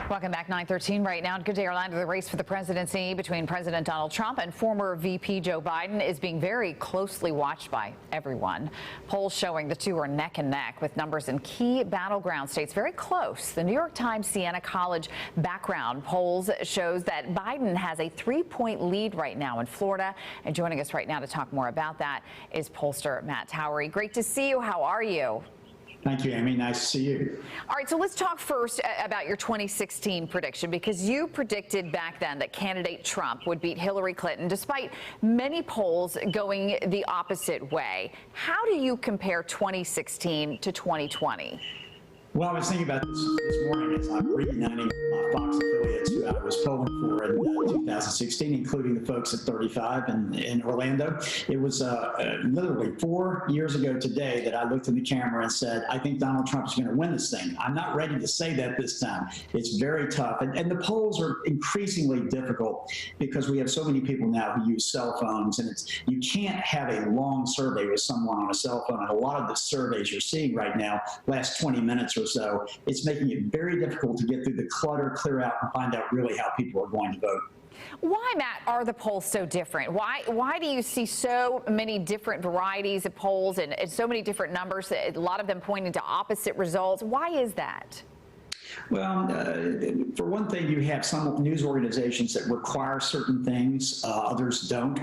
Welcome back. 9:13 right now. Good day, Orlando. The race for the presidency between President Donald Trump and former VP Joe Biden is being very closely watched by everyone. Polls showing the two are neck and neck, with numbers in key battleground states very close. The New York Times Siena College background polls shows that Biden has a 3-point lead right now in Florida. And joining us right now to talk more about that is Pollster Matt Towery. Great to see you. How are you? Thank you, Amy. Nice to see you. All right, so let's talk first about your 2016 prediction, because you predicted back then that candidate Trump would beat Hillary Clinton, despite many polls going the opposite way. How do you compare 2016 to 2020? Well, I was thinking about this morning as I'm reuniting my Fox affiliates who I was polling for in 2016, including the folks at 35 in Orlando. It was literally 4 years ago today that I looked in the camera and said, I think Donald Trump is going to win this thing. I'm not ready to say that this time. It's very tough. And the polls are increasingly difficult because we have so many people now who use cell phones, and you can't have a long survey with someone on a cell phone. And a lot of the surveys you're seeing right now last 20 minutes or so. It's making it very difficult to get through the clutter, clear out, and find out really how people are going to vote. Why, Matt, are the polls so different? Why do you see so many different varieties of polls and so many different numbers, a lot of them pointing to opposite results? Why is that? Well, for one thing, you have some news organizations that require certain things, others don't.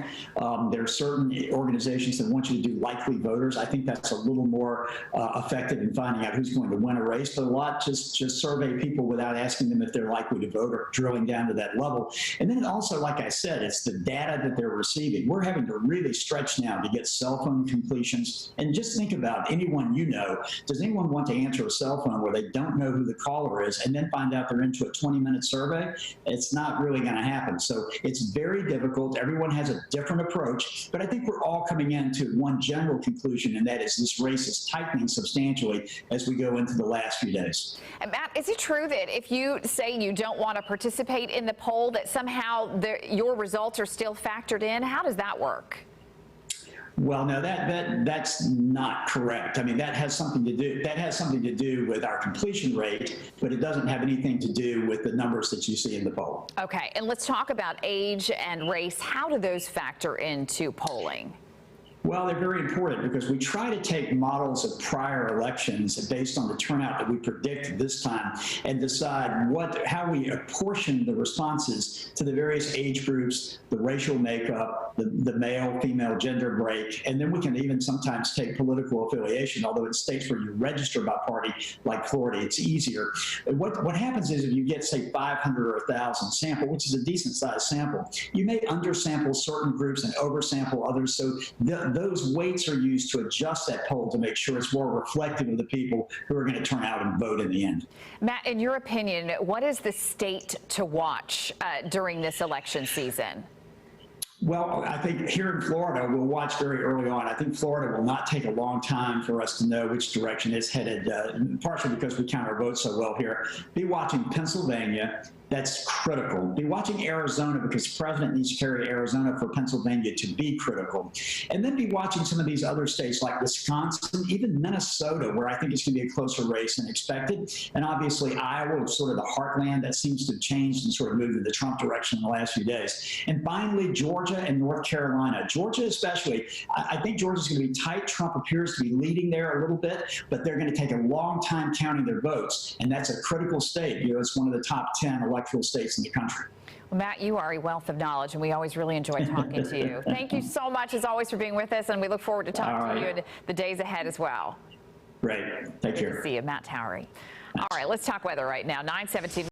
There are certain organizations that want you to do likely voters. I think that's a little more effective in finding out who's going to win a race, but a lot just survey people without asking them if they're likely to vote or drilling down to that level. And then also, like I said, it's the data that they're receiving. We're having to really stretch now to get cell phone completions. And just think about anyone you know. Does anyone want to answer a cell phone where they don't know who the caller is and then find out they're into a 20-minute survey? It's not really going to happen. So it's very difficult. Everyone has a different approach, but I think we're all coming into one general conclusion, and that is this race is tightening substantially as we go into the last few days. And Matt, is it true that if you say you don't want to participate in the poll, that somehow your results are still factored in? How does that work? Well, no, that's not correct. I mean, that has something to do with our completion rate, but it doesn't have anything to do with the numbers that you see in the poll. Okay, and let's talk about age and race. How do those factor into polling? Well, they're very important because we try to take models of prior elections based on the turnout that we predict this time and decide how we apportion the responses to the various age groups, the racial makeup, the male-female gender break, and then we can even sometimes take political affiliation, although in states where you register by party, like Florida, it's easier. What happens is if you get, say, 500 or 1,000 sample, which is a decent-sized sample, you may undersample certain groups and oversample others, so those weights are used to adjust that poll to make sure it's more reflective of the people who are going to turn out and vote in the end. Matt, in your opinion, what is the state to watch during this election season? Well, I think here in Florida, we'll watch very early on. I think Florida will not take a long time for us to know which direction it's headed, partially because we count our votes so well here. Be watching Pennsylvania. That's critical. Be watching Arizona because the president needs to carry Arizona for Pennsylvania to be critical. And then be watching some of these other states like Wisconsin, even Minnesota, where I think it's going to be a closer race than expected. And obviously Iowa is sort of the heartland that seems to have changed and sort of moved in the Trump direction in the last few days. And finally, Georgia and North Carolina. Georgia especially, I think Georgia's going to be tight. Trump appears to be leading there a little bit, but they're going to take a long time counting their votes. And that's a critical state. You know, it's one of the top 10 electoral states in the country. Well, Matt, you are a wealth of knowledge, and we always really enjoy talking to you. Thank you so much, as always, for being with us, and we look forward to talking to you in the days ahead as well. Great. Take care. Good to see you, Matt Towery. All right, let's talk weather right now. 9:17.